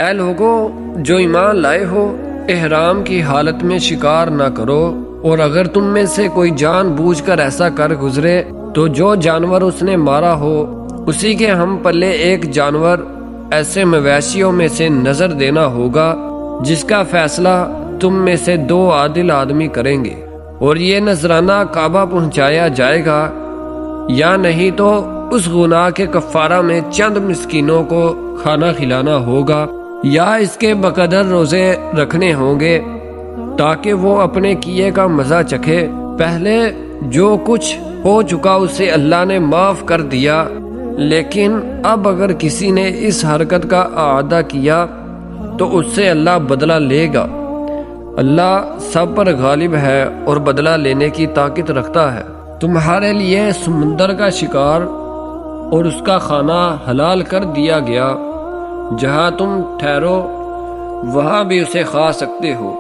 اے لوگو جو ایمان لائے ہو، احرام کی حالت میں شکار نہ کرو، اور اگر تم میں سے کوئی جان بوجھ کر ایسا کر گزرے تو جو جانور اس نے مارا ہو اسی کے ہم پلے ایک جانور ایسے مویشیوں میں سے نظر دینا ہوگا جس کا فیصلہ تم میں سے 2 عادل آدمی کریں گے، اور یہ نذرانہ کعبہ پہنچایا جائے گا، یا نہیں تو اس گناہ کے کفارہ میں چند مسکینوں کو کھانا کھلانا ہوگا، یا اس کے بقدر روزے رکھنے ہوں گے تاکہ وہ اپنے کیے کا مزہ چکھے۔ پہلے جو کچھ ہو چکا اسے اللہ نے معاف کر دیا، لیکن اب اگر کسی نے اس حرکت کا اعادہ کیا تو اس سے اللہ بدلہ لے گا۔ اللہ سب پر غالب ہے اور بدلہ لینے کی طاقت رکھتا ہے۔ تمہارے لیے سمندر کا شکار اور اس کا کھانا حلال کر دیا گیا، جہاں تم ٹھہرو وہاں بھی اسے کھا سکتے ہو۔